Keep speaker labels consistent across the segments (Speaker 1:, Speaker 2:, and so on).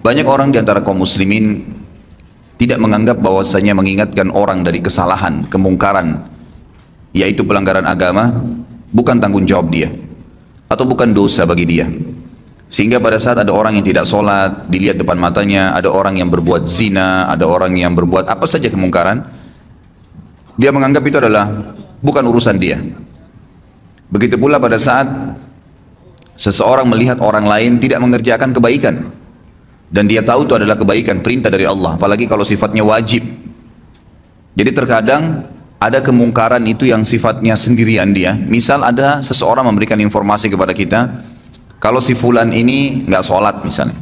Speaker 1: Banyak orang di antara kaum muslimin tidak menganggap bahwasanya mengingatkan orang dari kesalahan, kemungkaran, yaitu pelanggaran agama, bukan tanggung jawab dia, atau bukan dosa bagi dia. Sehingga pada saat ada orang yang tidak sholat, dilihat depan matanya, ada orang yang berbuat zina, ada orang yang berbuat apa saja kemungkaran, dia menganggap itu adalah bukan urusan dia. Begitu pula pada saat seseorang melihat orang lain tidak mengerjakan kebaikan, dan dia tahu itu adalah kebaikan, perintah dari Allah, apalagi kalau sifatnya wajib. Jadi terkadang ada kemungkaran itu yang sifatnya sendirian dia. Misal ada seseorang memberikan informasi kepada kita, kalau si fulan ini nggak sholat misalnya,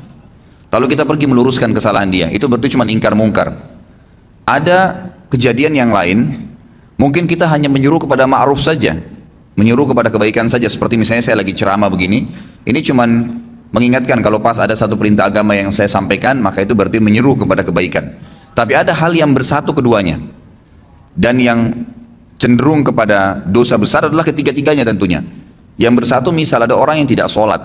Speaker 1: lalu kita pergi meluruskan kesalahan dia, itu berarti cuma ingkar mungkar. Ada kejadian yang lain, mungkin kita hanya menyuruh kepada ma'ruf saja, menyuruh kepada kebaikan saja. Seperti misalnya saya lagi ceramah begini, ini cuman mengingatkan kalau pas ada satu perintah agama yang saya sampaikan, maka itu berarti menyeru kepada kebaikan. Tapi ada hal yang bersatu keduanya, dan yang cenderung kepada dosa besar adalah ketiga-tiganya tentunya. Yang bersatu, misal ada orang yang tidak sholat,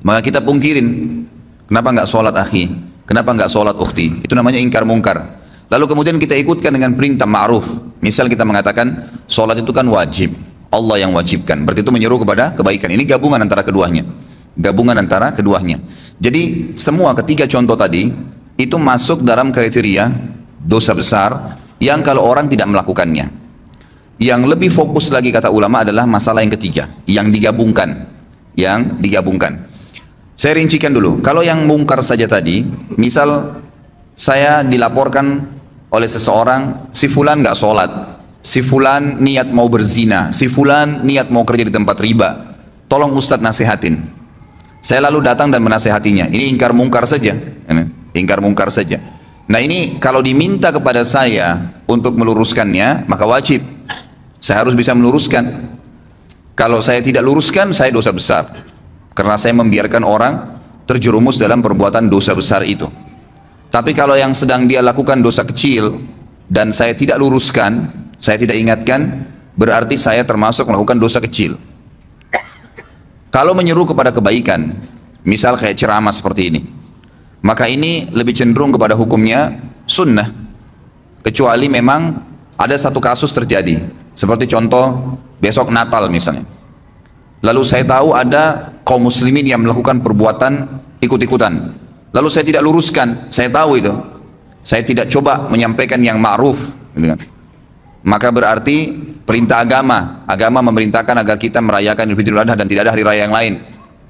Speaker 1: maka kita pungkirin, kenapa nggak sholat akhi, kenapa nggak sholat ukhti, itu namanya ingkar mungkar. Lalu kemudian kita ikutkan dengan perintah ma'ruf. Misal kita mengatakan sholat itu kan wajib, Allah yang wajibkan, berarti itu menyeru kepada kebaikan. Ini gabungan antara keduanya, gabungan antara keduanya. Jadi semua ketiga contoh tadi itu masuk dalam kriteria dosa besar yang kalau orang tidak melakukannya. Yang lebih fokus lagi kata ulama adalah masalah yang ketiga, yang digabungkan, yang digabungkan. Saya rincikan dulu. Kalau yang mungkar saja tadi, misal saya dilaporkan oleh seseorang, si fulan nggak sholat, si fulan niat mau berzina, si fulan niat mau kerja di tempat riba, tolong Ustadz nasihatin. Saya lalu datang dan menasehatinya. Ini ingkar mungkar saja, ingkar mungkar saja. Nah ini kalau diminta kepada saya untuk meluruskannya, maka wajib saya harus bisa meluruskan. Kalau saya tidak luruskan, saya dosa besar, karena saya membiarkan orang terjerumus dalam perbuatan dosa besar itu. Tapi kalau yang sedang dia lakukan dosa kecil dan saya tidak luruskan, saya tidak ingatkan, berarti saya termasuk melakukan dosa kecil. Kalau menyeru kepada kebaikan, misal kayak ceramah seperti ini, maka ini lebih cenderung kepada hukumnya sunnah, kecuali memang ada satu kasus terjadi, seperti contoh besok Natal misalnya, lalu saya tahu ada kaum muslimin yang melakukan perbuatan ikut-ikutan, lalu saya tidak luruskan, saya tahu itu, saya tidak coba menyampaikan yang ma'ruf, gitu kan? Maka berarti perintah agama memerintahkan agar kita merayakan Idul Adha dan tidak ada hari raya yang lain,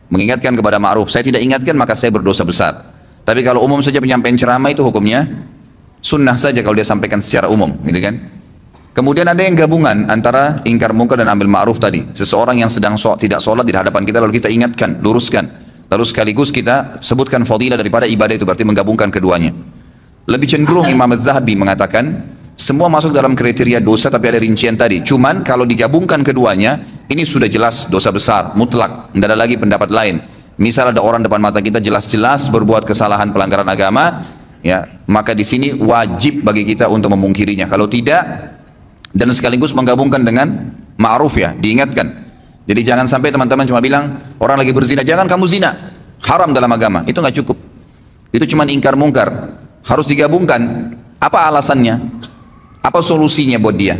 Speaker 1: mengingatkan kepada ma'ruf. Saya tidak ingatkan, maka saya berdosa besar. Tapi kalau umum saja penyampaian ceramah itu hukumnya sunnah saja kalau dia sampaikan secara umum, gitu kan? Kemudian ada yang gabungan antara ingkar mungkar dan ambil ma'ruf tadi. Seseorang yang sedang tidak sholat di hadapan kita, lalu kita ingatkan, luruskan, lalu sekaligus kita sebutkan fadilah daripada ibadah itu, berarti menggabungkan keduanya. Lebih cenderung Imam Az-Zahabi mengatakan semua masuk dalam kriteria dosa, tapi ada rincian tadi. Cuman kalau digabungkan keduanya, ini sudah jelas dosa besar, mutlak, tidak ada lagi pendapat lain. Misal ada orang depan mata kita jelas-jelas berbuat kesalahan pelanggaran agama, ya, maka di sini wajib bagi kita untuk memungkirinya. Kalau tidak, dan sekaligus menggabungkan dengan ma'ruf, ya, diingatkan. Jadi jangan sampai teman-teman cuma bilang orang lagi berzina, jangan kamu zina, haram dalam agama. Itu nggak cukup. Itu cuma ingkar mungkar. Harus digabungkan. Apa alasannya? Apa solusinya buat dia?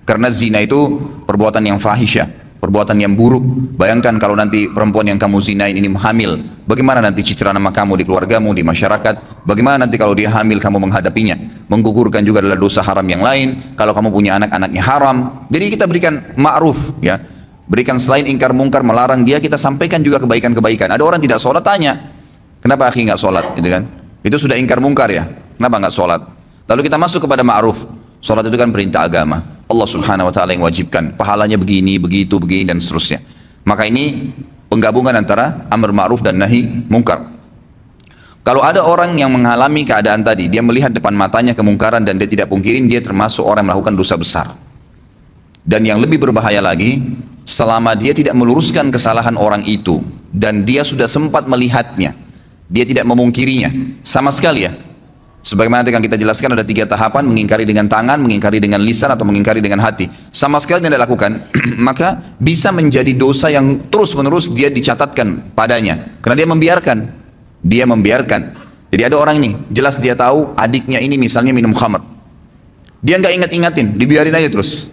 Speaker 1: Karena zina itu perbuatan yang fahisyah, perbuatan yang buruk. Bayangkan kalau nanti perempuan yang kamu zinain ini hamil, bagaimana nanti citra nama kamu di keluargamu, di masyarakat? Bagaimana nanti kalau dia hamil kamu menghadapinya? Menggugurkan juga adalah dosa haram yang lain. Kalau kamu punya anak, anaknya haram. Jadi kita berikan ma'ruf, ya, berikan selain ingkar mungkar, melarang dia, kita sampaikan juga kebaikan-kebaikan. Ada orang tidak sholat, tanya, kenapa akhi nggak sholat? Gitu kan? Itu sudah ingkar mungkar, ya, kenapa nggak sholat? Lalu kita masuk kepada ma'ruf. Sholat itu kan perintah agama, Allah subhanahu wa ta'ala yang wajibkan, pahalanya begini, begitu, begini, dan seterusnya. Maka ini penggabungan antara amr ma'ruf dan nahi mungkar. Kalau ada orang yang mengalami keadaan tadi, dia melihat depan matanya kemungkaran dan dia tidak pungkirin, dia termasuk orang yang melakukan dosa besar. Dan yang lebih berbahaya lagi, selama dia tidak meluruskan kesalahan orang itu, dan dia sudah sempat melihatnya, dia tidak memungkirinya sama sekali, ya. Sebagaimana nanti akan kita jelaskan, ada 3 tahapan: mengingkari dengan tangan, mengingkari dengan lisan, atau mengingkari dengan hati. Sama sekali tidak dilakukan, maka bisa menjadi dosa yang terus menerus dia dicatatkan padanya, karena dia membiarkan. Dia membiarkan. Jadi ada orang ini, jelas dia tahu adiknya ini misalnya minum khamr. Dia nggak ingat-ingatin, dibiarin aja terus.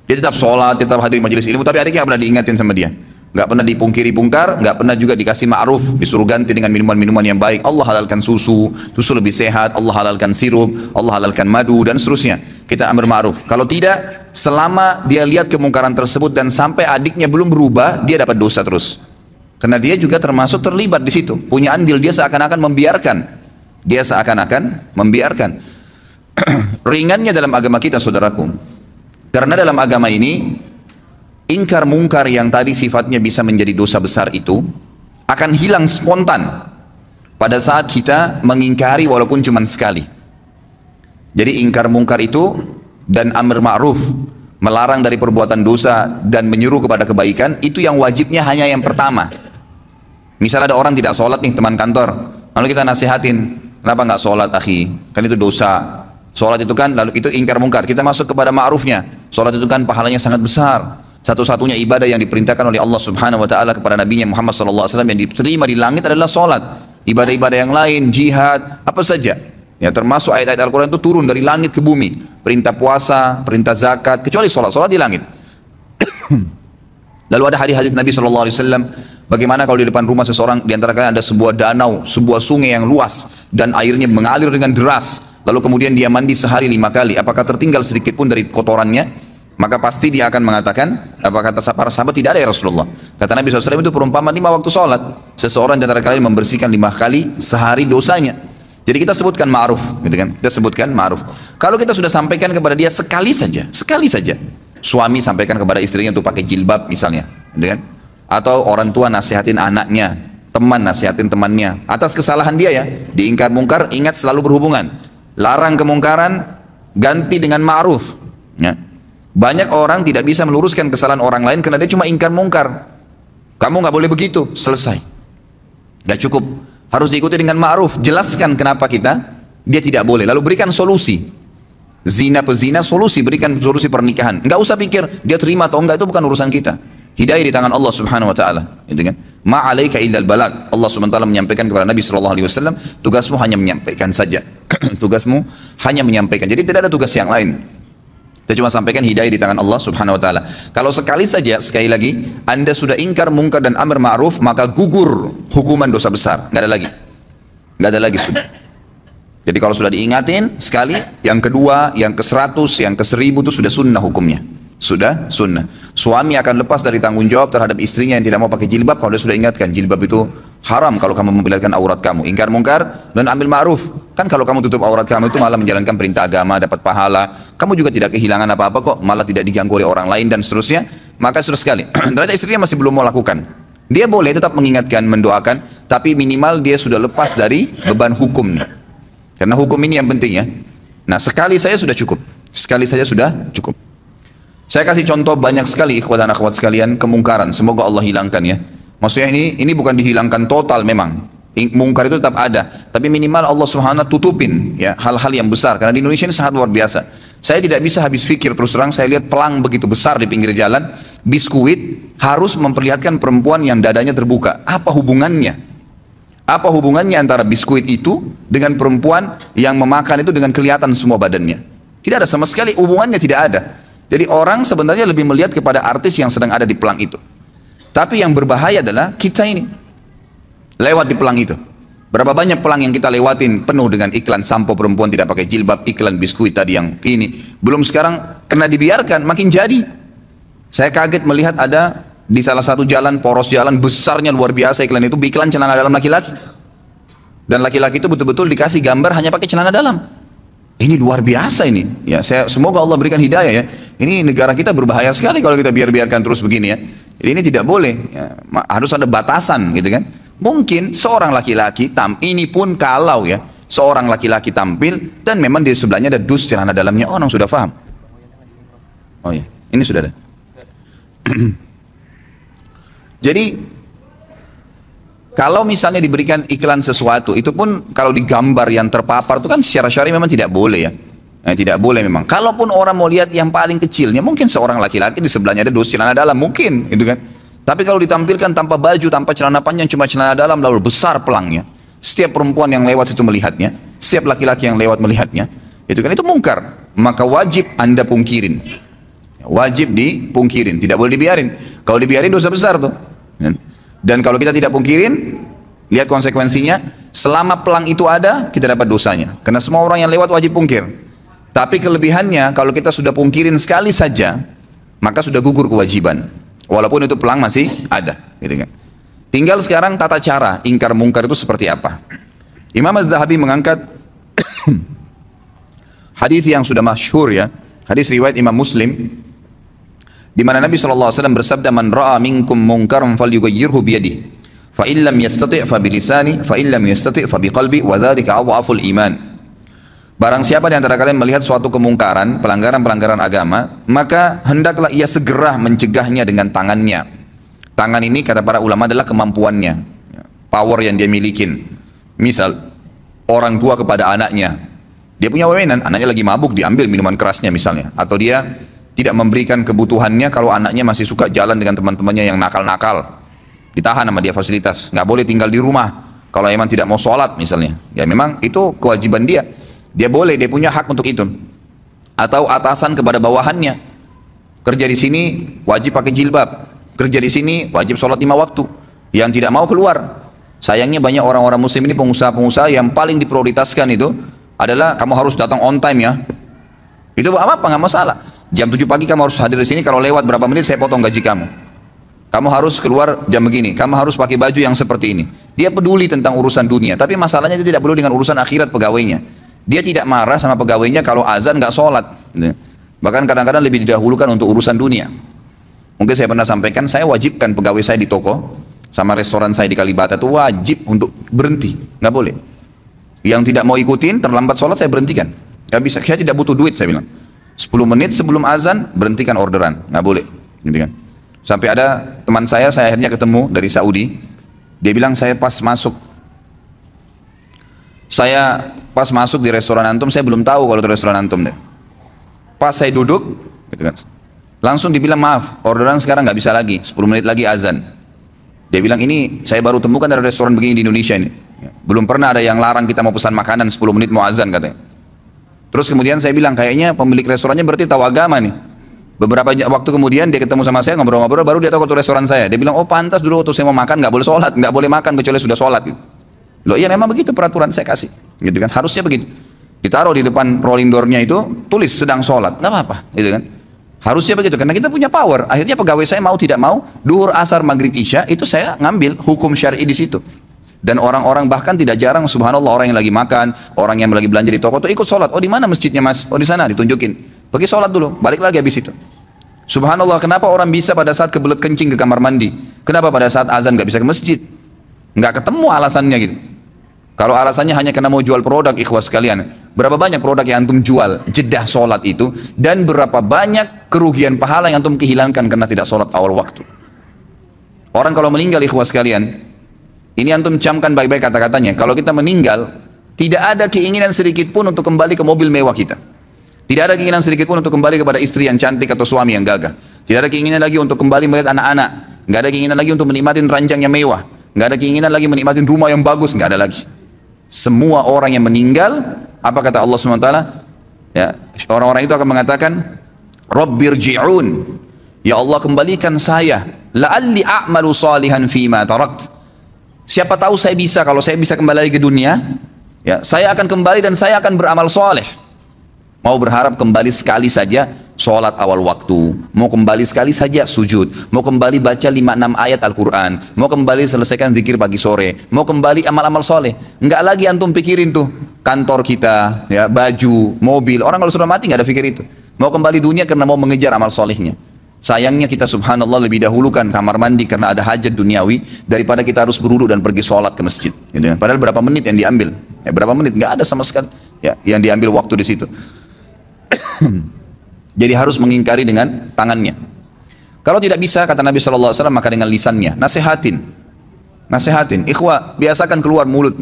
Speaker 1: Dia tetap sholat, tetap hadir majelis ilmu, tapi adiknya nggak pernah diingatin sama dia. Nggak pernah dipungkiri pungkar, nggak pernah juga dikasih ma'ruf, disuruh ganti dengan minuman-minuman yang baik. Allah halalkan susu, susu lebih sehat, Allah halalkan sirup, Allah halalkan madu, dan seterusnya. Kita amar ma'ruf. Kalau tidak, selama dia lihat kemungkaran tersebut dan sampai adiknya belum berubah, dia dapat dosa terus. Karena dia juga termasuk terlibat di situ. Punya andil, dia seakan-akan membiarkan. Dia seakan-akan membiarkan. Ringannya dalam agama kita, saudaraku. Karena dalam agama ini, ingkar mungkar yang tadi sifatnya bisa menjadi dosa besar itu akan hilang spontan pada saat kita mengingkari walaupun cuma sekali. Jadi ingkar mungkar itu dan amr ma'ruf, melarang dari perbuatan dosa dan menyuruh kepada kebaikan, itu yang wajibnya hanya yang pertama. Misal ada orang tidak sholat nih, teman kantor, lalu kita nasihatin, kenapa nggak sholat akhi, kan itu dosa. Sholat itu kan, lalu itu ingkar mungkar, kita masuk kepada ma'rufnya. Sholat itu kan pahalanya sangat besar. Satu-satunya ibadah yang diperintahkan oleh Allah Subhanahu wa taala kepada Nabi-Nya Muhammad sallallahu alaihi wasallam yang diterima di langit adalah salat. Ibadah-ibadah yang lain, jihad, apa saja. Ya, termasuk ayat-ayat Al-Qur'an itu turun dari langit ke bumi. Perintah puasa, perintah zakat, kecuali salat. Salat di langit. Lalu ada hadis-hadis Nabi sallallahu alaihi wasallam, bagaimana kalau di depan rumah seseorang, di antara kalian ada sebuah danau, sebuah sungai yang luas dan airnya mengalir dengan deras. Lalu kemudian dia mandi sehari 5 kali. Apakah tertinggal sedikit pun dari kotorannya? Maka pasti dia akan mengatakan, apa kata para sahabat, tidak ada ya Rasulullah. Kata Nabi SAW, itu perumpamaan 5 waktu sholat. Seseorang di antara kalian membersihkan 5 kali sehari dosanya. Jadi kita sebutkan ma'ruf, gitu kan? Kita sebutkan ma'ruf. Kalau kita sudah sampaikan kepada dia sekali saja. Suami sampaikan kepada istrinya untuk pakai jilbab misalnya, gitu kan? Atau orang tua nasihatin anaknya, teman nasihatin temannya. Atas kesalahan dia ya, diingkar mungkar, ingat selalu berhubungan. Larang kemungkaran, ganti dengan ma'ruf. Ya. Banyak orang tidak bisa meluruskan kesalahan orang lain karena dia cuma ingkar mungkar. Kamu nggak boleh begitu, selesai. Nggak cukup, harus diikuti dengan ma'ruf. Jelaskan kenapa dia tidak boleh. Lalu berikan solusi. Zina pezina, solusi, berikan solusi pernikahan. Nggak usah pikir dia terima atau enggak, itu bukan urusan kita. Hidayah di tangan Allah Subhanahu wa taala, gitu kan? Ma'alaika illal balag. Allah Subhanahu wa taala menyampaikan kepada Nabi sallallahu alaihi wasallam, tugasmu hanya menyampaikan saja. Tugasmu hanya menyampaikan. Jadi tidak ada tugas yang lain. Kita cuma sampaikan hidayah di tangan Allah Subhanahu wa taala. Kalau sekali saja, sekali lagi, Anda sudah ingkar mungkar dan amr ma'ruf, maka gugur hukuman dosa besar. Nggak ada lagi. Nggak ada lagi sudah. Jadi kalau sudah diingatin sekali, yang kedua, yang ke-100, yang ke-1000 itu sudah sunnah hukumnya. Sudah sunnah. Suami akan lepas dari tanggung jawab terhadap istrinya yang tidak mau pakai jilbab kalau dia sudah ingatkan jilbab itu haram kalau kamu memperlihatkan aurat kamu. Ingkar mungkar dan ambil ma'ruf. Kan kalau kamu tutup aurat kamu itu malah menjalankan perintah agama, dapat pahala. Kamu juga tidak kehilangan apa-apa kok, malah tidak diganggu oleh orang lain dan seterusnya. Maka sudah sekali. Ternyata istrinya masih belum mau lakukan. Dia boleh tetap mengingatkan, mendoakan, tapi minimal dia sudah lepas dari beban hukum nih. Karena hukum ini yang penting ya. Nah, sekali saja sudah cukup. Sekali saja sudah cukup. Saya kasih contoh banyak sekali ikhwan dan akhwat sekalian kemungkaran. Semoga Allah hilangkan ya. Maksudnya ini bukan dihilangkan total memang. Mungkar itu tetap ada. Tapi minimal Allah Subhanahu tutupin ya hal-hal yang besar. Karena di Indonesia ini sangat luar biasa. Saya tidak bisa habis pikir terus terang. Saya lihat pelang begitu besar di pinggir jalan. Biskuit harus memperlihatkan perempuan yang dadanya terbuka. Apa hubungannya? Apa hubungannya antara biskuit itu dengan perempuan yang memakan itu dengan kelihatan semua badannya? Tidak ada sama sekali, hubungannya tidak ada. Jadi orang sebenarnya lebih melihat kepada artis yang sedang ada di pelang itu. Tapi yang berbahaya adalah kita ini lewat di pelang itu. Berapa banyak pelang yang kita lewatin penuh dengan iklan sampo perempuan tidak pakai jilbab, iklan biskuit tadi yang ini. Belum sekarang kena dibiarkan makin jadi. Saya kaget melihat ada di salah satu jalan, poros jalan besarnya luar biasa iklan itu, iklan celana dalam laki-laki. Dan laki-laki itu betul-betul dikasih gambar hanya pakai celana dalam. Ini luar biasa ini. Ya, semoga Allah berikan hidayah ya. Ini negara kita berbahaya sekali kalau kita biarkan terus begini ya. Jadi ini tidak boleh. Ya, harus ada batasan gitu kan. Mungkin seorang laki-laki ini pun kalau ya seorang laki-laki tampil dan memang di sebelahnya ada dus celana dalamnya, orang sudah paham. Oh ya, ini sudah ada. Jadi kalau misalnya diberikan iklan sesuatu, itu pun kalau digambar yang terpapar itu kan secara syar'i memang tidak boleh ya. Tidak boleh memang. Kalaupun orang mau lihat yang paling kecilnya, mungkin seorang laki-laki di sebelahnya ada dus celana dalam, mungkin gitu kan. Tapi kalau ditampilkan tanpa baju, tanpa celana panjang, cuma celana dalam lalu besar pelangnya, Setiap perempuan yang lewat itu melihatnya, setiap laki-laki yang lewat melihatnya, itu kan itu mungkar. Maka wajib Anda pungkirin. Wajib dipungkirin, tidak boleh dibiarin. Kalau dibiarin dosa besar tuh. Dan kalau kita tidak pungkirin, lihat konsekuensinya, selama pelang itu ada, kita dapat dosanya. Karena semua orang yang lewat wajib pungkir. Tapi kelebihannya, kalau kita sudah pungkirin sekali saja, maka sudah gugur kewajiban. Walaupun itu pelang masih ada. Gitu kan. Tinggal sekarang tata cara ingkar mungkar itu seperti apa. Imam Az-Zahabi mengangkat hadis yang sudah masyhur ya, hadis riwayat Imam Muslim, di mana Nabi SAW bersabda, man ra'a minkum munkaran falyughayyirhu biyadihi, fa in lam yastati' fa bilisani, fa in lam yastati' fa biqalbi, wa dzalika adhaful iman. Barang siapa di antara kalian melihat suatu kemungkaran, pelanggaran-pelanggaran agama, maka hendaklah ia segera mencegahnya dengan tangannya. Tangan ini kata para ulama adalah kemampuannya, power yang dia milikin. Misal, orang tua kepada anaknya, dia punya wewenang, anaknya lagi mabuk, diambil minuman kerasnya misalnya. Atau dia tidak memberikan kebutuhannya kalau anaknya masih suka jalan dengan teman-temannya yang nakal-nakal. Ditahan sama dia fasilitas, nggak boleh tinggal di rumah. Kalau emang tidak mau sholat misalnya, ya memang itu kewajiban dia. Dia boleh, dia punya hak untuk itu. Atau atasan kepada bawahannya, kerja di sini wajib pakai jilbab. Kerja di sini wajib sholat 5 waktu. Yang tidak mau keluar. Sayangnya banyak orang-orang muslim ini pengusaha-pengusaha yang paling diprioritaskan itu adalah kamu harus datang on time ya. Itu apa nggak masalah. Jam 7 pagi kamu harus hadir di sini. Kalau lewat berapa menit saya potong gaji kamu. Kamu harus keluar jam begini. Kamu harus pakai baju yang seperti ini. Dia peduli tentang urusan dunia. Tapi masalahnya dia tidak peduli dengan urusan akhirat pegawainya. Dia tidak marah sama pegawainya kalau azan nggak sholat. Bahkan kadang-kadang lebih didahulukan untuk urusan dunia. Mungkin saya pernah sampaikan, saya wajibkan pegawai saya di toko sama restoran saya di Kalibata itu wajib untuk berhenti, nggak boleh. Yang tidak mau ikutin terlambat sholat saya berhentikan, nggak bisa. Saya tidak butuh duit, saya bilang. 10 menit sebelum azan berhentikan orderan, nggak boleh. Gitu kan. Sampai ada teman saya akhirnya ketemu dari Saudi, dia bilang saya pas masuk di restoran antum, saya belum tahu kalau itu restoran antum deh. Pas saya duduk, gitu kan. Langsung dibilang maaf, orderan sekarang nggak bisa lagi, 10 menit lagi azan. Dia bilang ini saya baru temukan dari restoran begini di Indonesia ini. Belum pernah ada yang larang kita mau pesan makanan 10 menit mau azan katanya. Terus kemudian saya bilang kayaknya pemilik restorannya berarti tahu agama nih. Beberapa waktu kemudian dia ketemu sama saya ngobrol-ngobrol, baru dia tahu ke restoran saya. Dia bilang oh pantas dulu waktu saya mau makan nggak boleh sholat, nggak boleh makan kecuali sudah sholat. Gitu. Loh iya memang begitu peraturan saya kasih, gitu kan harusnya begitu. Ditaruh di depan rolling door-nya itu tulis sedang sholat, nggak apa-apa, gitu kan. Harusnya begitu, karena kita punya power. Akhirnya pegawai saya mau tidak mau, duhur, asar, maghrib, isya, itu saya ngambil hukum syar'i di situ. Dan orang-orang bahkan tidak jarang, subhanallah, orang yang lagi makan, orang yang lagi belanja di toko itu ikut sholat. Oh di mana masjidnya mas? Oh di sana, ditunjukin. Pergi sholat dulu, balik lagi habis itu. Subhanallah, kenapa orang bisa pada saat kebelet kencing ke kamar mandi? Kenapa pada saat azan nggak bisa ke masjid? Nggak ketemu alasannya gitu. Kalau alasannya hanya karena mau jual produk, ikhwas sekalian, berapa banyak produk yang antum jual jedah sholat itu, dan berapa banyak kerugian pahala yang antum kehilangkan karena tidak sholat awal waktu. Orang kalau meninggal, ikhwas sekalian, ini antum camkan baik-baik kata-katanya, kalau kita meninggal, tidak ada keinginan sedikit pun untuk kembali ke mobil mewah kita. Tidak ada keinginan sedikit pun untuk kembali kepada istri yang cantik atau suami yang gagah. Tidak ada keinginan lagi untuk kembali melihat anak-anak. Nggak ada keinginan lagi untuk menikmati ranjang yang mewah. Nggak ada keinginan lagi menikmati rumah yang bagus. Nggak ada lagi. Semua orang yang meninggal, apa kata Allah SWT? Ya, orang-orang itu akan mengatakan, Rabbirji'un, ya Allah kembalikan saya, la'alli a'malu salihan fima tarakt. Siapa tahu saya bisa, kalau saya bisa kembali lagi ke dunia, ya, saya akan kembali dan saya akan beramal soleh. Mau berharap kembali sekali saja sholat awal waktu, mau kembali sekali saja sujud, mau kembali baca 5-6 ayat Al-Quran, mau kembali selesaikan zikir pagi sore, mau kembali amal-amal soleh. Enggak lagi antum pikirin tuh kantor kita, ya, baju, mobil. Orang kalau sudah mati nggak ada pikir itu. Mau kembali dunia karena mau mengejar amal solehnya. Sayangnya kita subhanallah lebih dahulukan kamar mandi karena ada hajat duniawi daripada kita harus berwudu dan pergi sholat ke masjid. Gitu. Padahal berapa menit yang diambil? Ya, berapa menit? Nggak ada sama sekali. Ya, yang diambil waktu di situ. Jadi harus mengingkari dengan tangannya. Kalau tidak bisa, kata Nabi SAW, maka dengan lisannya. Nasihatin. Ikhwah, biasakan keluar mulut.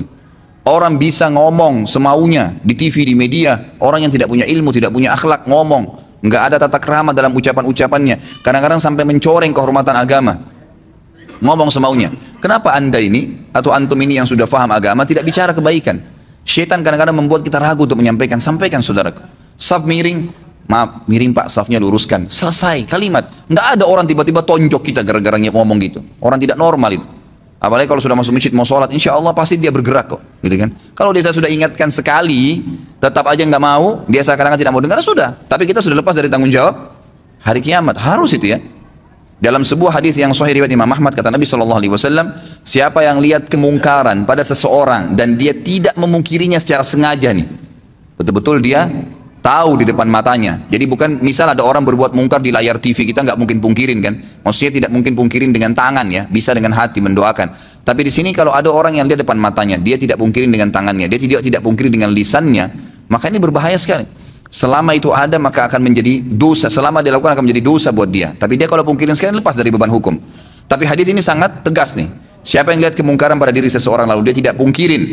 Speaker 1: Orang bisa ngomong semaunya di TV, di media. Orang yang tidak punya ilmu, tidak punya akhlak, ngomong. Nggak ada tata krama dalam ucapan-ucapannya. Kadang-kadang sampai mencoreng kehormatan agama. ngomong semaunya. Kenapa anda ini atau antum ini yang sudah faham agama tidak bicara kebaikan? Syaitan kadang-kadang membuat kita ragu untuk menyampaikan. Sampaikan saudaraku. Saf miring, maaf miring pak, safnya luruskan. Selesai kalimat. Nggak ada orang tiba-tiba tonjok kita gara-gara ngomong gitu. Orang tidak normal itu. Apalagi kalau sudah masuk masjid mau sholat, insya Allah pasti dia bergerak kok, gitu kan? Kalau dia sudah ingatkan sekali, tetap aja nggak mau, dia seakan-akan tidak mau dengar, sudah. Tapi kita sudah lepas dari tanggung jawab hari kiamat, harus itu ya. Dalam sebuah hadis yang sahih riwayat Imam Ahmad, kata Nabi SAW, siapa yang lihat kemungkaran pada seseorang dan dia tidak memungkirinya secara sengaja nih, betul-betul dia tahu di depan matanya. Jadi bukan misal ada orang berbuat mungkar di layar TV, kita nggak mungkin pungkirin kan? Maksudnya tidak mungkin pungkirin dengan tangan ya, bisa dengan hati mendoakan. Tapi di sini kalau ada orang yang lihat depan matanya, dia tidak pungkirin dengan tangannya, dia tidak pungkirin dengan lisannya, maka ini berbahaya sekali. Selama itu ada maka akan menjadi dosa, selama dilakukan akan menjadi dosa buat dia. Tapi dia kalau pungkirin sekali lepas dari beban hukum. Tapi hadis ini sangat tegas nih. Siapa yang lihat kemungkaran pada diri seseorang lalu dia tidak pungkirin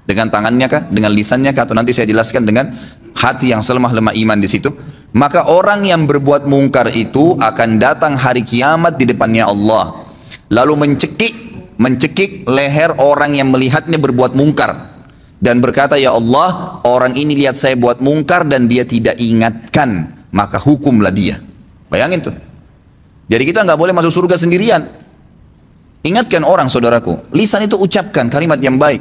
Speaker 1: dengan tangannya kah, dengan lisannya kah, atau nanti saya jelaskan dengan hati yang selemah-lemah iman di situ, maka orang yang berbuat mungkar itu akan datang hari kiamat di depannya Allah, lalu mencekik leher orang yang melihatnya berbuat mungkar dan berkata, ya Allah, orang ini lihat saya buat mungkar dan dia tidak ingatkan, maka hukumlah dia. Bayangin tuh. Jadi kita nggak boleh masuk surga sendirian. Ingatkan orang, saudaraku. Lisan itu ucapkan kalimat yang baik.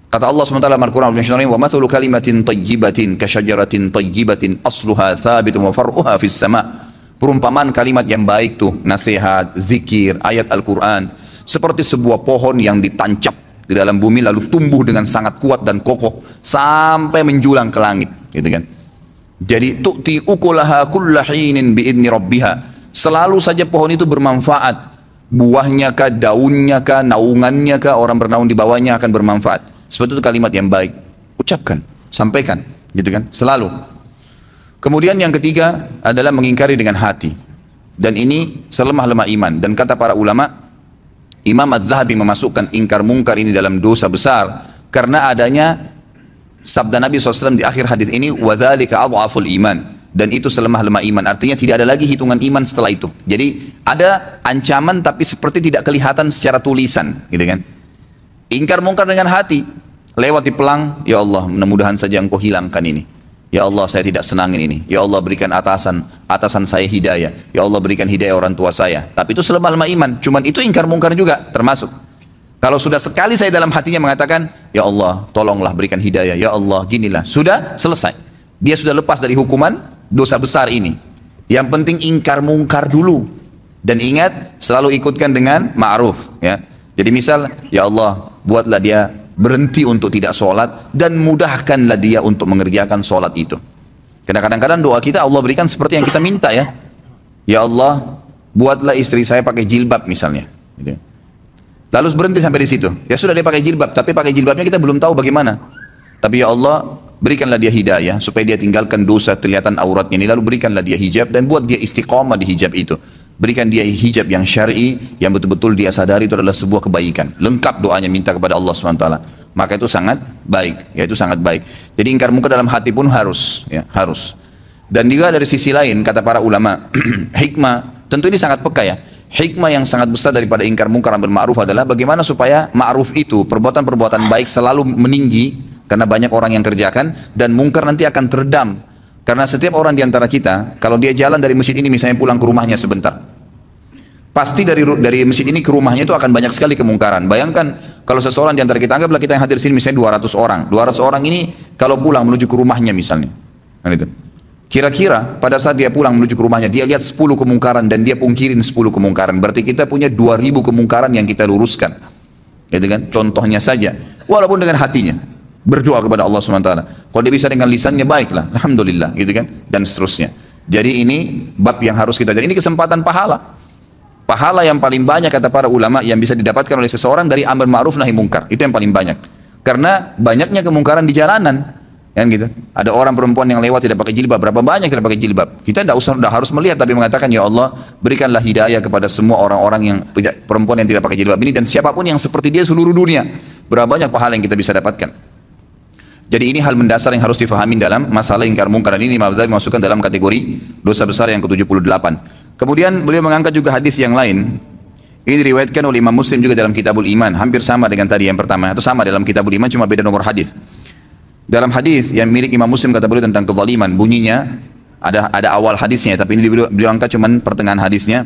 Speaker 1: Kata Allah SWT dalam Al-Quran, wa mathalu kalimatin tayyibatin kasyajaratin tayyibatin asluha thabitun wa far'uha fis sama. Perumpamaan kalimat yang baik tuh, nasihat, zikir, ayat Al-Quran, seperti sebuah pohon yang ditancap di dalam bumi lalu tumbuh dengan sangat kuat dan kokoh sampai menjulang ke langit, gitu kan. Jadi tu'ti ukulaha kulla hinin bi'idni rabbiha. Selalu saja pohon itu bermanfaat. Buahnya kah, daunnya kah, naungannya kah, orang bernaung di bawahnya akan bermanfaat. Seperti itu kalimat yang baik, ucapkan, sampaikan, gitu kan, selalu. Kemudian yang ketiga adalah mengingkari dengan hati, dan ini selemah-lemah iman. Dan kata para ulama, Imam Az-Zahabi memasukkan ingkar mungkar ini dalam dosa besar karena adanya sabda Nabi SAW di akhir hadis ini, wadzalika adhaful iman, dan itu selemah-lemah iman. Artinya tidak ada lagi hitungan iman setelah itu. Jadi ada ancaman tapi seperti tidak kelihatan secara tulisan, gitu kan. Ingkar mungkar dengan hati, lewat di pelang, ya Allah mudah-mudahan saja engkau hilangkan ini, ya Allah saya tidak senangin ini, ya Allah berikan atasan saya hidayah, ya Allah berikan hidayah orang tua saya. Tapi itu selemah-lemah iman, cuman itu ingkar mungkar juga termasuk. Kalau sudah sekali saya dalam hatinya mengatakan, ya Allah tolonglah berikan hidayah, ya Allah ginilah, sudah selesai, dia sudah lepas dari hukuman dosa besar ini. Yang penting ingkar mungkar dulu, dan ingat selalu ikutkan dengan ma'ruf ya. Jadi misal, ya Allah buatlah dia berhenti untuk tidak sholat dan mudahkanlah dia untuk mengerjakan sholat itu. Karena kadang-kadang doa kita Allah berikan seperti yang kita minta ya. Ya Allah buatlah istri saya pakai jilbab misalnya. Lalu berhenti sampai di situ. Ya sudah dia pakai jilbab, tapi pakai jilbabnya kita belum tahu bagaimana. Tapi ya Allah berikanlah dia hidayah supaya dia tinggalkan dosa kelihatan auratnya ini, lalu berikanlah dia hijab dan buat dia istiqamah di hijab itu. Berikan dia hijab yang syar'i yang betul-betul dia sadari itu adalah sebuah kebaikan. Lengkap doanya minta kepada Allah SWT. Maka itu sangat baik, ya itu sangat baik. Jadi ingkar mungkar dalam hati pun harus, ya harus. Dan juga dari sisi lain kata para ulama, hikmah, tentu ini sangat peka ya. Hikmah yang sangat besar daripada ingkar mungkar amar ma'ruf adalah bagaimana supaya ma'ruf itu, perbuatan-perbuatan baik selalu meninggi karena banyak orang yang kerjakan, dan mungkar nanti akan teredam. Karena setiap orang di antara kita, kalau dia jalan dari masjid ini misalnya pulang ke rumahnya sebentar, pasti dari masjid ini ke rumahnya itu akan banyak sekali kemungkaran. Bayangkan kalau seseorang di antara kita, anggaplah kita yang hadir sini misalnya 200 orang. 200 orang ini kalau pulang menuju ke rumahnya misalnya, kan itu. Kira-kira pada saat dia pulang menuju ke rumahnya, dia lihat 10 kemungkaran dan dia pungkirin 10 kemungkaran. Berarti kita punya 2000 kemungkaran yang kita luruskan. Gitu kan? Contohnya saja, walaupun dengan hatinya. Berdoa kepada Allah SWT. Kalau dia bisa dengan lisannya, baiklah, alhamdulillah, gitu kan, dan seterusnya. Jadi ini bab yang harus kita jadi. Ini kesempatan pahala. Pahala yang paling banyak kata para ulama yang bisa didapatkan oleh seseorang dari amar ma'ruf nahi mungkar. Itu yang paling banyak. Karena banyaknya kemungkaran di jalanan, kan gitu. Ada orang perempuan yang lewat tidak pakai jilbab, berapa banyak tidak pakai jilbab. Kita tidak harus melihat, tapi mengatakan, ya Allah berikanlah hidayah kepada semua orang-orang yang perempuan yang tidak pakai jilbab ini, dan siapapun yang seperti dia seluruh dunia. Berapa banyak pahala yang kita bisa dapatkan. Jadi ini hal mendasar yang harus difahami dalam masalah ingkar mungkar. Ini Imam Ghazali masukkan dalam kategori dosa besar yang ke-78. Kemudian beliau mengangkat juga hadis yang lain Ini diriwayatkan oleh Imam Muslim juga dalam Kitabul Iman, hampir sama dengan tadi yang pertama, atau sama dalam Kitabul Iman cuma beda nomor hadis. Dalam hadis yang milik Imam Muslim kata beliau tentang kezaliman, bunyinya ada awal hadisnya, tapi ini beliau angkat cuma pertengahan hadisnya.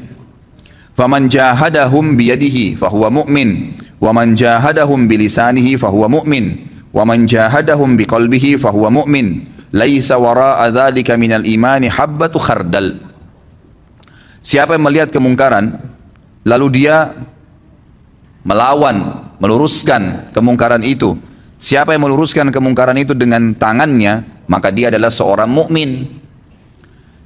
Speaker 1: Faman jahadahum biyadihi fahuwa mu'min, wa man jahadahum bilisanihi fahuwa mu'min, wa man jahadahum biqalbihi fahuwa mu'min, laisa wara'a dzalika minal imani habbatu khardal. Siapa yang melihat kemungkaran lalu dia melawan, meluruskan kemungkaran itu. Siapa yang meluruskan kemungkaran itu dengan tangannya, maka dia adalah seorang mukmin.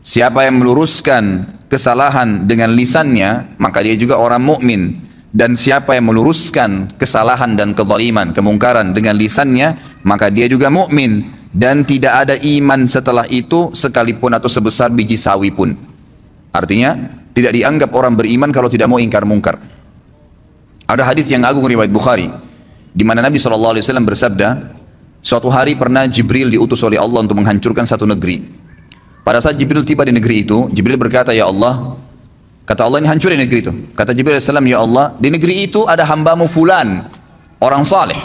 Speaker 1: Siapa yang meluruskan kesalahan dengan lisannya, maka dia juga orang mukmin. Dan siapa yang meluruskan kesalahan dan kezaliman, kemungkaran dengan lisannya, maka dia juga mukmin. Dan tidak ada iman setelah itu sekalipun atau sebesar biji sawi pun. Artinya tidak dianggap orang beriman kalau tidak mau ingkar mungkar. Ada hadis yang agung riwayat Bukhari, di mana Nabi SAW bersabda, suatu hari pernah Jibril diutus oleh Allah untuk menghancurkan satu negeri. Pada saat Jibril tiba di negeri itu, Jibril berkata, ya Allah, kata Allah, ini hancurin negeri itu. Kata Jibril AS, ya Allah, di negeri itu ada hambamu fulan, orang saleh.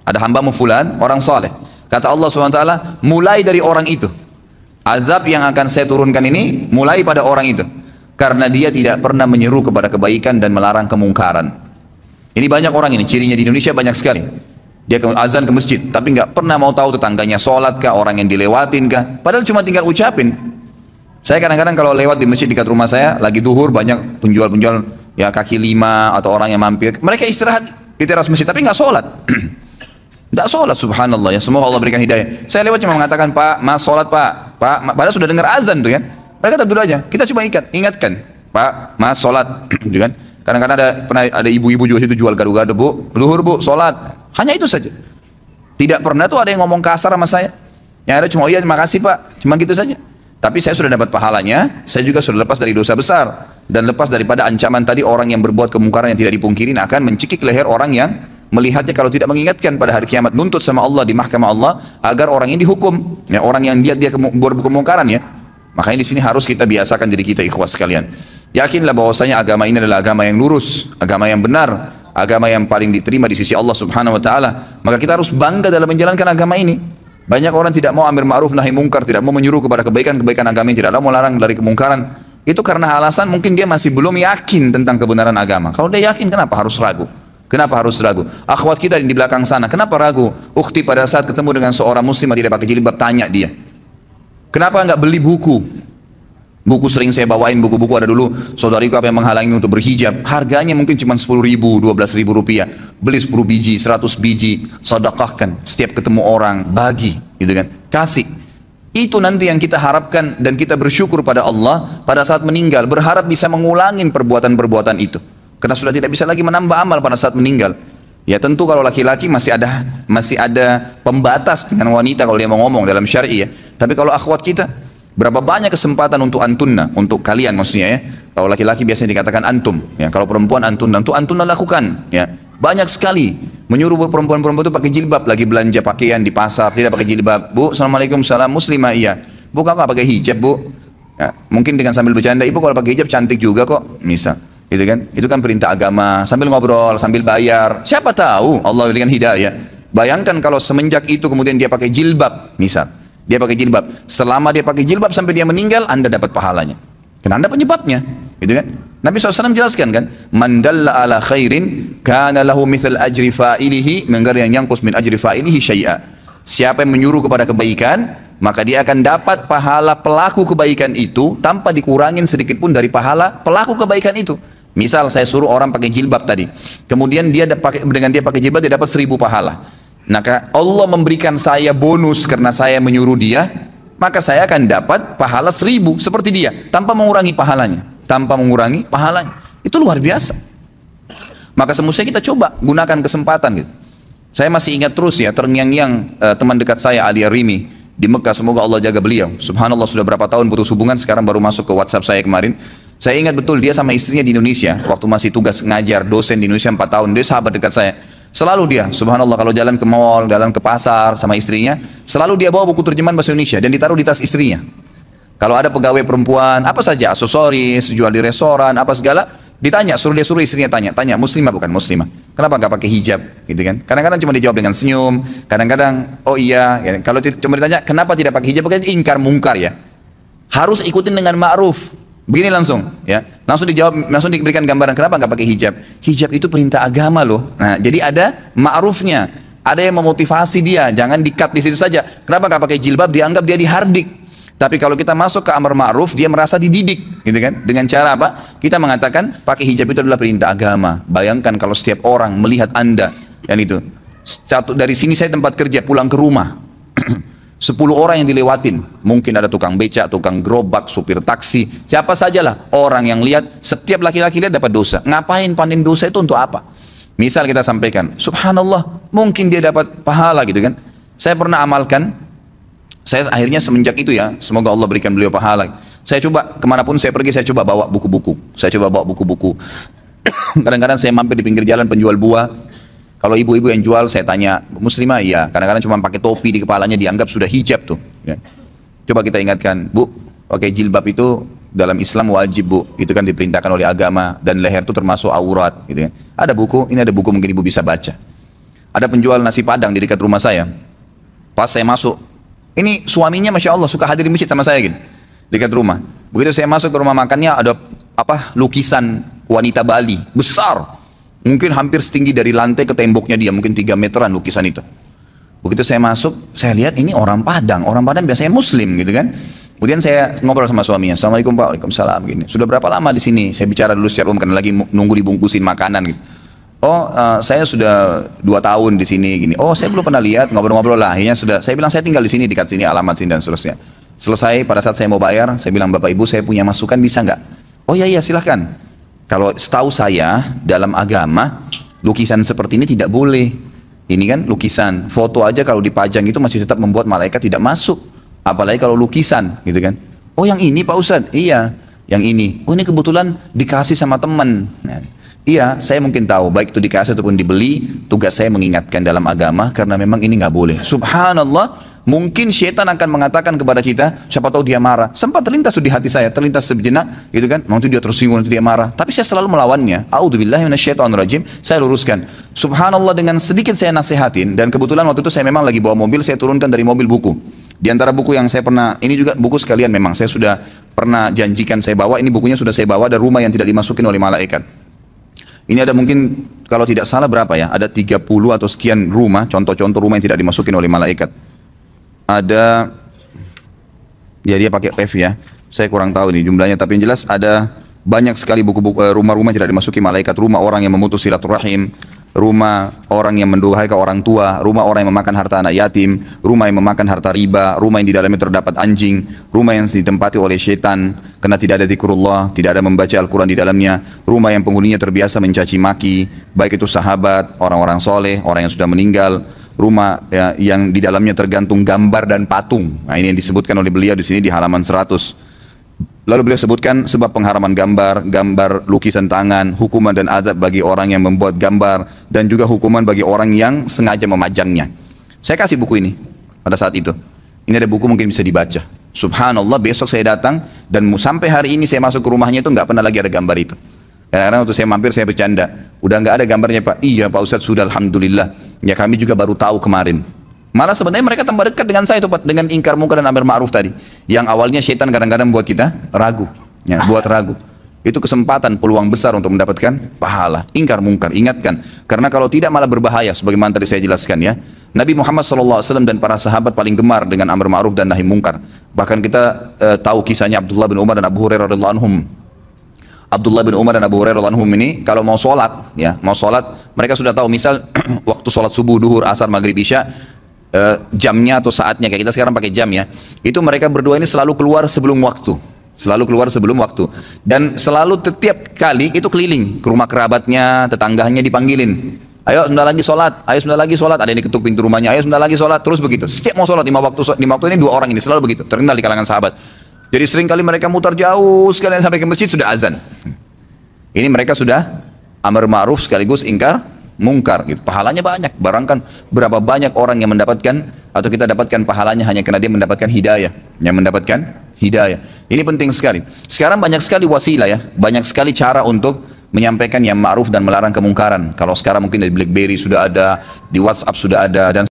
Speaker 1: Ada hambamu fulan, orang saleh. Kata Allah SWT, mulai dari orang itu. Azab yang akan saya turunkan ini, mulai pada orang itu. Karena dia tidak pernah menyeru kepada kebaikan dan melarang kemungkaran. Ini banyak orang ini, cirinya di Indonesia banyak sekali. Dia azan ke masjid, tapi nggak pernah mau tahu tetangganya sholat kah, orang yang dilewatin kah. Padahal cuma tinggal ucapin. Saya kadang-kadang kalau lewat di masjid dekat rumah saya, lagi duhur, banyak penjual-penjual ya kaki lima atau orang yang mampir. Mereka istirahat di teras masjid, tapi nggak sholat. Nggak sholat, subhanallah ya. Semoga Allah berikan hidayah. Saya lewat cuma mengatakan, Pak, mas sholat Pak. Padahal sudah dengar azan tuh kan. Mereka tetap duduk aja. Kita cuma ingatkan, Pak, mas sholat, gitu kan? Kadang-kadang pernah ada ibu-ibu juga situ jual gado-gado, Bu, duhur Bu, sholat. Hanya itu saja. Tidak pernah tuh ada yang ngomong kasar sama saya. Yang ada cuma, oh iya terima kasih Pak, cuma gitu saja. Tapi saya sudah dapat pahalanya, saya juga sudah lepas dari dosa besar dan lepas daripada ancaman tadi orang yang berbuat kemungkaran yang tidak dipungkirin akan mencekik leher orang yang melihatnya kalau tidak mengingatkan pada hari kiamat, nuntut sama Allah di mahkamah Allah agar orang ini dihukum. Ya, orang yang dia buat kemungkaran ya. Makanya di sini harus kita biasakan diri kita, ikhwas sekalian. Yakinlah bahwasanya agama ini adalah agama yang lurus, agama yang benar, agama yang paling diterima di sisi Allah Subhanahu wa taala. Maka kita harus bangga dalam menjalankan agama ini. Banyak orang tidak mau amar ma'ruf nahi mungkar, tidak mau menyuruh kepada kebaikan agama ini, tidak mau melarang dari kemungkaran. Itu karena alasan mungkin dia masih belum yakin tentang kebenaran agama. Kalau dia yakin, kenapa harus ragu? Kenapa harus ragu? Akhwat kita di belakang sana, kenapa ragu? Ukhti pada saat ketemu dengan seorang muslim yang tidak pakai jilbab, tanya dia, kenapa enggak beli buku? Buku sering saya bawain, buku-buku ada dulu, saudariku apa yang menghalangi untuk berhijab, harganya mungkin cuma 10 ribu, 12 ribu rupiah. Beli 10 biji, 100 biji, sedekahkan, setiap ketemu orang, bagi, gitu kan, kasih. Itu nanti yang kita harapkan dan kita bersyukur pada Allah pada saat meninggal, berharap bisa mengulangi perbuatan-perbuatan itu. Karena sudah tidak bisa lagi menambah amal pada saat meninggal. Ya tentu kalau laki-laki masih ada pembatas dengan wanita kalau dia mau ngomong dalam syar'i ya. Tapi kalau akhwat kita, berapa banyak kesempatan untuk antunna, untuk kalian maksudnya ya. Kalau laki-laki biasanya dikatakan antum, ya. Kalau perempuan antunna, itu antunna lakukan, ya. Banyak sekali menyuruh perempuan-perempuan itu pakai jilbab, lagi belanja pakaian di pasar tidak pakai jilbab. Bu, assalamualaikum, salam, muslimah, iya. Bu, kakak pakai hijab, Bu. Ya, mungkin dengan sambil bercanda, ibu kalau pakai hijab cantik juga kok, misal. Gitu kan? Itu kan perintah agama, sambil ngobrol, sambil bayar. Siapa tahu Allah berikan hidayah. Bayangkan kalau semenjak itu kemudian dia pakai jilbab, misal. Dia pakai jilbab. Selama dia pakai jilbab sampai dia meninggal, Anda dapat pahalanya. Karena Anda penyebabnya, gitu kan? Nabi SAW jelaskan kan, man dalla ala khairin kana lahu mithal ajri fa'ilihi min ghairi an yanqus min ajri fa'ilihi syai'a. Siapa yang menyuruh kepada kebaikan, maka dia akan dapat pahala pelaku kebaikan itu tanpa dikurangin sedikit pun dari pahala pelaku kebaikan itu. Misal saya suruh orang pakai jilbab tadi, kemudian dengan dia pakai jilbab dia dapat 1000 pahala. Maka Allah memberikan saya bonus karena saya menyuruh dia, maka saya akan dapat pahala 1000 seperti dia tanpa mengurangi pahalanya, Itu luar biasa. Maka semestinya kita coba gunakan kesempatan gitu. Saya masih ingat terus ya, terngiang-ngiang teman dekat saya Ali Arimi di Mekah, semoga Allah jaga beliau. Subhanallah sudah berapa tahun putus hubungan, sekarang baru masuk ke WhatsApp saya kemarin. Saya ingat betul dia sama istrinya di Indonesia, waktu masih tugas ngajar dosen di Indonesia 4 tahun, dia sahabat dekat saya. Selalu dia, subhanallah, kalau jalan ke mall, jalan ke pasar sama istrinya, selalu dia bawa buku terjemahan bahasa Indonesia dan ditaruh di tas istrinya. Kalau ada pegawai perempuan, apa saja, aksesoris, jual di restoran, apa segala, Ditanya, suruh istrinya tanya muslimah bukan muslimah. Kenapa nggak pakai hijab, gitu kan? Kadang-kadang cuma dijawab dengan senyum, kadang-kadang oh iya. Ya. Kalau cuma ditanya kenapa tidak pakai hijab, bukan ingkar mungkar ya. Harus ikutin dengan ma'ruf. Begini langsung, ya. Langsung dijawab, langsung diberikan gambaran kenapa nggak pakai hijab. Hijab itu perintah agama loh. Nah, jadi ada ma'rufnya, ada yang memotivasi dia, jangan di-cut di situ saja. Kenapa nggak pakai jilbab? Dianggap dia dihardik. Tapi kalau kita masuk ke amar ma'ruf, dia merasa dididik, gitu kan? Dengan cara apa? Kita mengatakan pakai hijab itu adalah perintah agama. Bayangkan kalau setiap orang melihat Anda, dan itu satu dari sini saya tempat kerja, pulang ke rumah, 10 orang yang dilewatin, mungkin ada tukang becak, tukang gerobak, supir taksi, siapa sajalah orang yang lihat, setiap laki-laki lihat dapat dosa. Ngapain panen dosa itu untuk apa? Misal kita sampaikan, subhanallah, mungkin dia dapat pahala, gitu kan? Saya pernah amalkan. Saya akhirnya semenjak itu ya, semoga Allah berikan beliau pahala. Saya coba, kemanapun saya pergi, saya coba bawa buku-buku. Kadang-kadang saya mampir di pinggir jalan penjual buah. Kalau ibu-ibu yang jual, saya tanya, muslimah? Iya. Kadang-kadang cuma pakai topi di kepalanya, dianggap sudah hijab tuh. Ya. Coba kita ingatkan, Bu, pakai jilbab itu dalam Islam wajib, Bu. Itu kan diperintahkan oleh agama, dan leher itu termasuk aurat. Gitu ya. Ada buku, ini ada buku mungkin ibu bisa baca. Ada penjual nasi padang di dekat rumah saya. Pas saya masuk, ini suaminya Masya Allah suka hadir di masjid sama saya gitu, dekat rumah. Begitu saya masuk ke rumah makannya, ada lukisan wanita Bali besar, mungkin hampir setinggi dari lantai ke temboknya dia, mungkin 3 meteran lukisan itu. Begitu saya masuk, saya lihat ini orang Padang biasanya Muslim gitu kan. Kemudian saya ngobrol sama suaminya, Assalamualaikum Pak, Waalaikumsalam gini. Sudah berapa lama di sini? Saya bicara dulu secara umum karena lagi nunggu dibungkusin makanan gitu. Oh, saya sudah 2 tahun di sini gini. Oh, saya belum pernah lihat, ngobrol-ngobrol lah. Akhirnya saya bilang saya tinggal di sini, dekat sini, alamat sini dan seterusnya. Selesai, pada saat saya mau bayar, saya bilang Bapak Ibu saya punya masukan, bisa nggak? Oh iya silahkan. Kalau setahu saya dalam agama lukisan seperti ini tidak boleh. Ini kan lukisan, foto aja kalau dipajang itu masih tetap membuat malaikat tidak masuk. Apalagi kalau lukisan, gitu kan? Oh yang ini Pak Ustadz, iya, yang ini. Oh ini kebetulan dikasih sama teman. Nah, iya, saya mungkin tahu, baik itu dikasih ataupun dibeli, tugas saya mengingatkan dalam agama, karena memang ini nggak boleh. Subhanallah, mungkin syaitan akan mengatakan kepada kita, siapa tahu dia marah. Sempat terlintas di hati saya, terlintas sejenak, gitu kan? Nanti dia tersinggung, nanti dia marah. Tapi saya selalu melawannya. A'udzubillahi minasyaitonirrajim. Saya luruskan. Subhanallah, dengan sedikit saya nasihatin, dan kebetulan waktu itu saya memang lagi bawa mobil, saya turunkan dari mobil buku. Di antara buku yang saya pernah, ini juga buku sekalian memang, saya sudah pernah janjikan saya bawa, ini bukunya sudah saya bawa, ada rumah yang tidak dimasukin oleh malaikat. Ini ada mungkin, kalau tidak salah berapa ya, ada 30 atau sekian rumah, contoh-contoh rumah yang tidak dimasukin oleh malaikat. Ada, ya dia pakai F ya, saya kurang tahu nih jumlahnya, tapi yang jelas ada banyak sekali buku-buku rumah-rumah yang tidak dimasuki malaikat. Rumah orang yang memutus silaturahim, rumah orang yang mendurhakai orang tua, rumah orang yang memakan harta anak yatim, rumah yang memakan harta riba, rumah yang di dalamnya terdapat anjing, rumah yang ditempati oleh syaitan karena tidak ada zikrullah, tidak ada membaca Al-Quran di dalamnya, rumah yang penghuninya terbiasa mencaci maki, baik itu sahabat, orang-orang soleh, orang yang sudah meninggal, rumah ya, yang di dalamnya tergantung gambar dan patung. Nah ini yang disebutkan oleh beliau di sini di halaman 100. Lalu beliau sebutkan sebab pengharaman gambar lukisan tangan, hukuman dan azab bagi orang yang membuat gambar, dan juga hukuman bagi orang yang sengaja memajangnya. Saya kasih buku ini pada saat itu. Ini ada buku mungkin bisa dibaca. Subhanallah, besok saya datang dan sampai hari ini saya masuk ke rumahnya itu nggak pernah lagi ada gambar itu. Kadang-kadang waktu saya mampir saya bercanda, udah nggak ada gambarnya Pak. Iya Pak Ustadz sudah, alhamdulillah. Ya kami juga baru tahu kemarin. Malah sebenarnya mereka tambah dekat dengan saya itu Pak, dengan ingkar mungkar dan amar ma'ruf tadi. Yang awalnya syaitan kadang-kadang buat kita ragu, ya, buat ragu. Itu kesempatan, peluang besar untuk mendapatkan pahala. Ingkar mungkar, ingatkan. Karena kalau tidak malah berbahaya, sebagaimana tadi saya jelaskan ya. Nabi Muhammad SAW dan para sahabat paling gemar dengan amar ma'ruf dan nahi mungkar. Bahkan kita tahu kisahnya Abdullah bin Umar dan Abu Hurairah radhiyallahu anhum. Abdullah bin Umar dan Abu Hurairah radhiyallahu anhum ini kalau mau sholat, ya, mau sholat, mereka sudah tahu misal waktu sholat subuh, duhur, asar, maghrib, isya, jamnya atau saatnya, kayak kita sekarang pakai jam ya, itu mereka berdua ini selalu keluar sebelum waktu, dan selalu setiap kali itu keliling ke rumah kerabatnya, tetangganya dipanggilin, ayo sebentar lagi sholat, ayo sebentar lagi sholat, ada yang diketuk pintu rumahnya, ayo sebentar lagi sholat, terus begitu, setiap mau sholat lima waktu ini 2 orang ini selalu begitu, terkenal di kalangan sahabat. Jadi sering kali mereka mutar jauh sekalian sampai ke masjid sudah azan. Ini mereka sudah amar ma'ruf sekaligus ingkar mungkar gitu. Pahalanya banyak. Barangkan berapa banyak orang yang mendapatkan atau kita dapatkan pahalanya hanya karena dia mendapatkan hidayah. Yang mendapatkan hidayah. Ini penting sekali. Sekarang banyak sekali wasilah ya, banyak sekali cara untuk menyampaikan yang ma'ruf dan melarang kemungkaran. Kalau sekarang mungkin dari BlackBerry sudah ada, di WhatsApp sudah ada, dan